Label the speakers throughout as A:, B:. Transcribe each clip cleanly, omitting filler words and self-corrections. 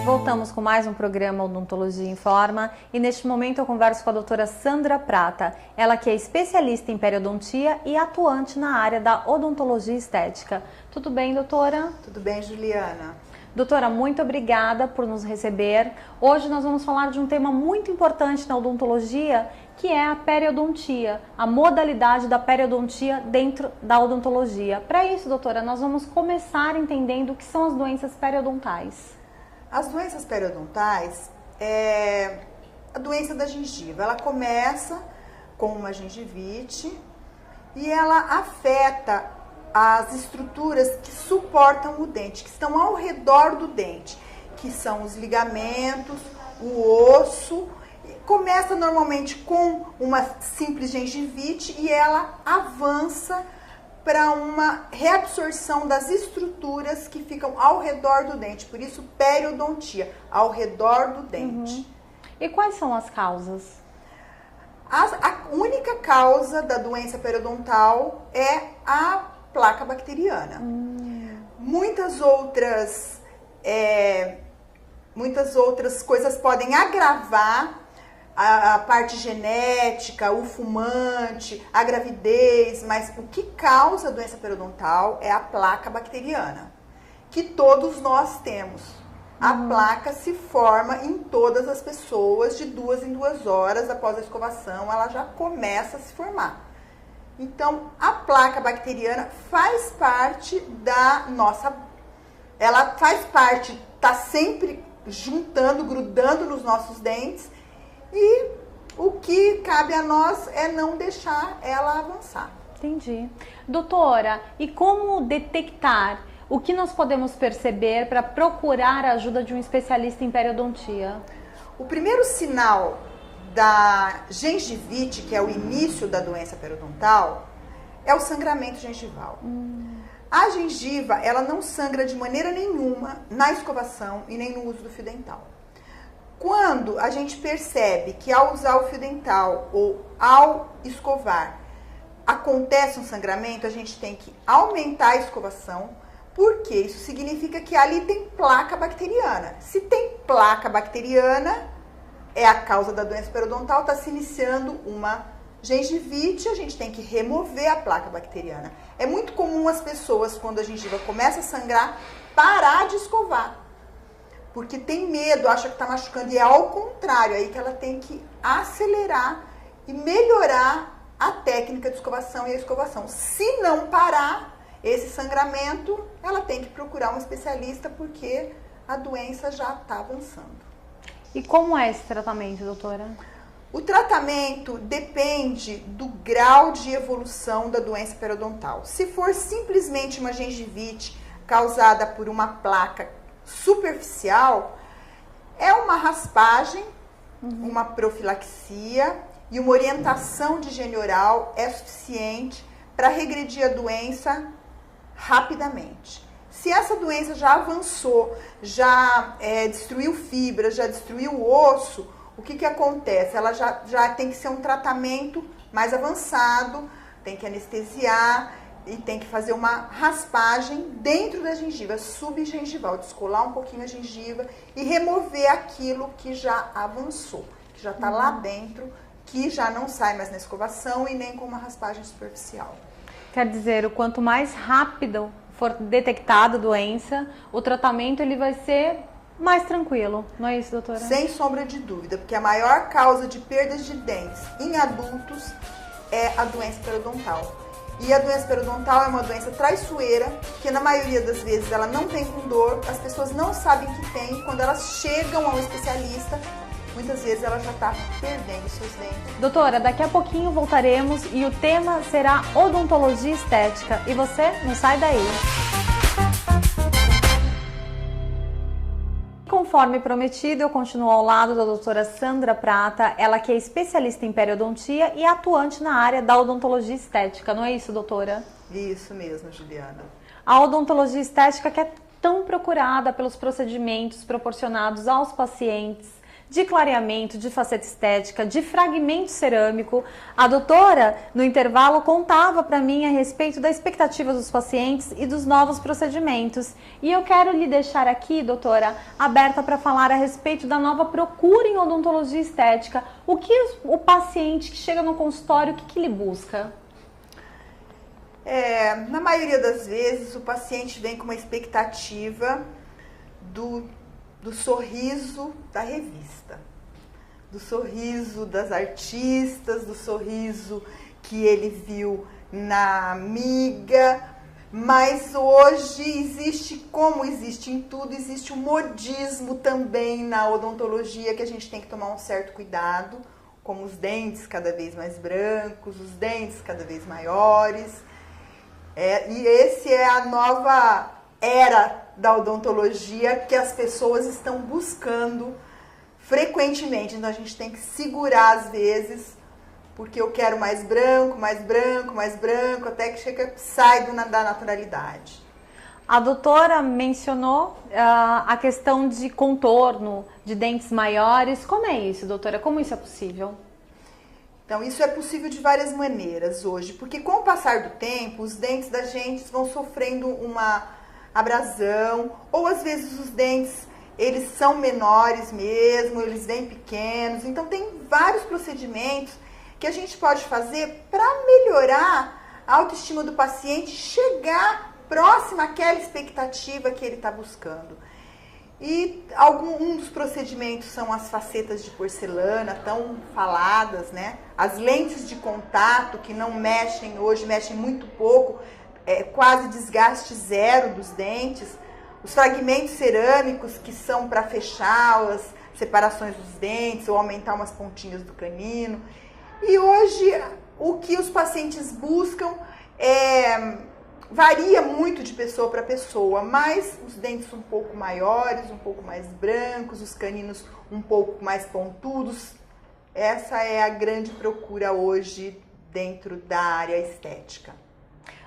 A: Voltamos com mais um programa Odontologia Informa e neste momento eu converso com a doutora Sandra Prata, ela que é especialista em periodontia e atuante na área da odontologia estética. Tudo bem, doutora?
B: Tudo bem, Juliana.
A: Doutora, muito obrigada por nos receber. Hoje nós vamos falar de um tema muito importante na odontologia, que é a periodontia, a modalidade da periodontia dentro da odontologia. Para isso, doutora, nós vamos começar entendendo o que são as doenças periodontais.
B: As doenças periodontais é a doença da gengiva. Ela começa com uma gengivite e ela afeta as estruturas que suportam o dente, que estão ao redor do dente, que são os ligamentos, o osso. Começa normalmente com uma simples gengivite e ela avança para uma reabsorção das estruturas que ficam ao redor do dente. Por isso, periodontia, ao redor do dente.
A: E quais são as causas?
B: A única causa da doença periodontal é a placa bacteriana. Muitas outras coisas podem agravar a parte genética, o fumante, a gravidez, mas o que causa a doença periodontal é a placa bacteriana, que todos nós temos. A placa se forma em todas as pessoas de 2 em 2 horas após a escovação, ela já começa a se formar. Então, a placa bacteriana faz parte da nossa... Ela faz parte, está sempre juntando, grudando nos nossos dentes. E o que cabe a nós é não deixar ela avançar.
A: Entendi. Doutora, e como detectar? O que nós podemos perceber para procurar a ajuda de um especialista em periodontia?
B: O primeiro sinal da gengivite, que é o início da doença periodontal, é o sangramento gengival. A gengiva, ela não sangra de maneira nenhuma na escovação e nem no uso do fio dental. Quando a gente percebe que ao usar o fio dental ou ao escovar acontece um sangramento, a gente tem que aumentar a escovação, porque isso significa que ali tem placa bacteriana. Se tem placa bacteriana, é a causa da doença periodontal, está se iniciando uma gengivite, a gente tem que remover a placa bacteriana. É muito comum as pessoas, quando a gengiva começa a sangrar, parar de escovar. Porque tem medo, acha que está machucando, e é ao contrário, aí que ela tem que acelerar e melhorar a técnica de escovação e a escovação. Se não parar esse sangramento, ela tem que procurar um especialista, porque a doença já está avançando.
A: E como é esse tratamento, doutora?
B: O tratamento depende do grau de evolução da doença periodontal. Se for simplesmente uma gengivite causada por uma placa superficial, é uma raspagem, uma profilaxia e uma orientação de higiene oral é suficiente para regredir a doença rapidamente. Se essa doença já avançou, já destruiu fibra, já destruiu o osso, o que acontece? Ela já tem que ser um tratamento mais avançado, tem que anestesiar e tem que fazer uma raspagem dentro da gengiva, subgengival, descolar um pouquinho a gengiva e remover aquilo que já avançou, que já está lá dentro, que já não sai mais na escovação e nem com uma raspagem superficial.
A: Quer dizer, o quanto mais rápido for detectada a doença, o tratamento ele vai ser mais tranquilo, não é isso, doutora?
B: Sem sombra de dúvida, porque a maior causa de perdas de dentes em adultos é a doença periodontal. E a doença periodontal é uma doença traiçoeira, que na maioria das vezes ela não vem com dor, as pessoas não sabem que tem, quando elas chegam ao especialista, muitas vezes ela já está perdendo seus dentes.
A: Doutora, daqui a pouquinho voltaremos e o tema será odontologia estética. E você não sai daí. conforme prometido, eu continuo ao lado da doutora Sandra Prata, ela que é especialista em periodontia e atuante na área da odontologia estética, não é isso, doutora?
B: Isso mesmo, Juliana.
A: A odontologia estética que é tão procurada pelos procedimentos proporcionados aos pacientes, de clareamento, de faceta estética, de fragmento cerâmico. A doutora, no intervalo, contava para mim a respeito da expectativa dos pacientes e dos novos procedimentos. E eu quero lhe deixar aqui, doutora, aberta para falar a respeito da nova procura em odontologia estética. O que o paciente que chega no consultório, o que ele busca?
B: Na maioria das vezes, o paciente vem com uma expectativa do sorriso da revista, do sorriso das artistas, do sorriso que ele viu na amiga, mas hoje existe, como existe em tudo, existe um modismo também na odontologia que a gente tem que tomar um certo cuidado, como os dentes cada vez mais brancos, os dentes cada vez maiores, e esse é a nova era da odontologia que as pessoas estão buscando frequentemente. Então a gente tem que segurar às vezes, porque eu quero mais branco, mais branco, mais branco, até que sai da naturalidade.
A: A doutora mencionou a questão de contorno, de dentes maiores. Como é isso, doutora? Como isso é possível?
B: Então, isso é possível de várias maneiras hoje, porque com o passar do tempo, os dentes da gente vão sofrendo uma abrasão, ou às vezes os dentes, eles são menores mesmo, eles vêm pequenos. Então, tem vários procedimentos que a gente pode fazer para melhorar a autoestima do paciente, chegar próximo àquela expectativa que ele está buscando. E um dos procedimentos são as facetas de porcelana, tão faladas, né? As lentes de contato, que não mexem hoje, mexem muito pouco, quase desgaste zero dos dentes. Os fragmentos cerâmicos, que são para fechar as separações dos dentes ou aumentar umas pontinhas do canino. E hoje, o que os pacientes buscam varia muito de pessoa para pessoa, mas os dentes um pouco maiores, um pouco mais brancos, os caninos um pouco mais pontudos. Essa é a grande procura hoje dentro da área estética.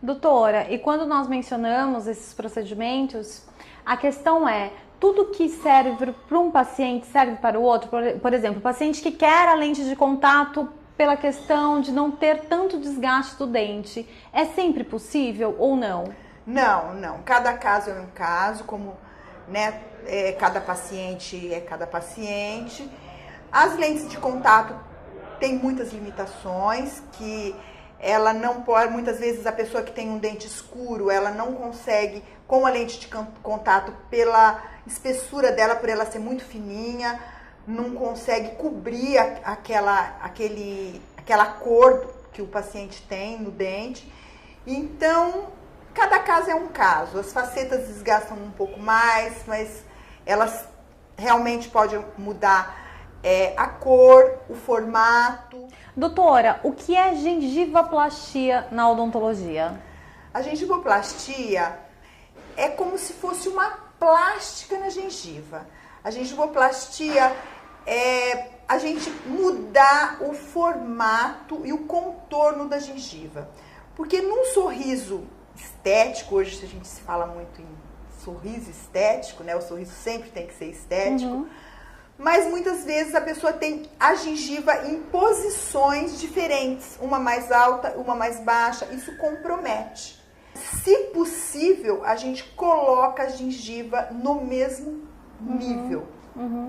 A: Doutora, e quando nós mencionamos esses procedimentos, a questão é, tudo que serve para um paciente serve para o outro? Por exemplo, o paciente que quer a lente de contato pela questão de não ter tanto desgaste do dente, é sempre possível ou não?
B: Não. Cada caso é um caso, como, né, cada paciente é cada paciente. As lentes de contato têm muitas limitações, que ela não pode, muitas vezes a pessoa que tem um dente escuro, ela não consegue, com a lente de contato, pela espessura dela, por ela ser muito fininha, não consegue cobrir aquela cor que o paciente tem no dente. Então, cada caso é um caso. As facetas desgastam um pouco mais, mas elas realmente podem mudar a cor, o formato.
A: Doutora, o que é gengivoplastia na odontologia?
B: A gengivoplastia é como se fosse uma plástica na gengiva. A gengivoplastia é a gente mudar o formato e o contorno da gengiva. Porque num sorriso estético, hoje a gente se fala muito em sorriso estético, né? O sorriso sempre tem que ser estético. Mas muitas vezes a pessoa tem a gengiva em posições diferentes, uma mais alta, uma mais baixa. Isso compromete. Se possível, a gente coloca a gengiva no mesmo nível,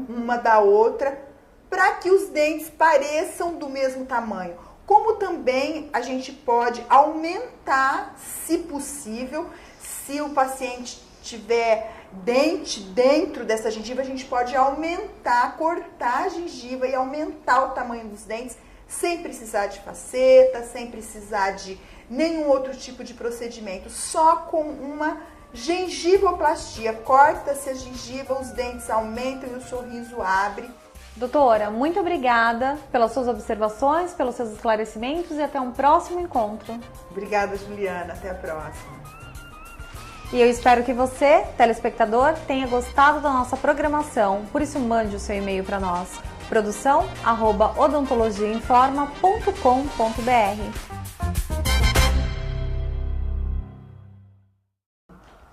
B: uma da outra, para que os dentes pareçam do mesmo tamanho. Como também a gente pode aumentar, se possível, se o paciente tiver dente dentro dessa gengiva, a gente pode aumentar, cortar a gengiva e aumentar o tamanho dos dentes, sem precisar de faceta, sem precisar de nenhum outro tipo de procedimento, só com uma gengivoplastia. Corta-se a gengiva, os dentes aumentam e o sorriso abre.
A: Doutora, muito obrigada pelas suas observações, pelos seus esclarecimentos e até um próximo encontro.
B: Obrigada, Juliana. Até a próxima.
A: E eu espero que você, telespectador, tenha gostado da nossa programação. Por isso, mande o seu e-mail para nós. produção@odontologiainforma.com.br.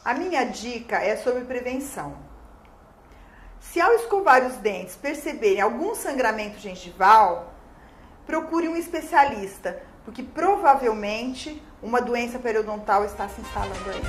B: A minha dica é sobre prevenção. Se ao escovar os dentes perceberem algum sangramento gengival, procure um especialista, porque provavelmente uma doença periodontal está se instalando aí.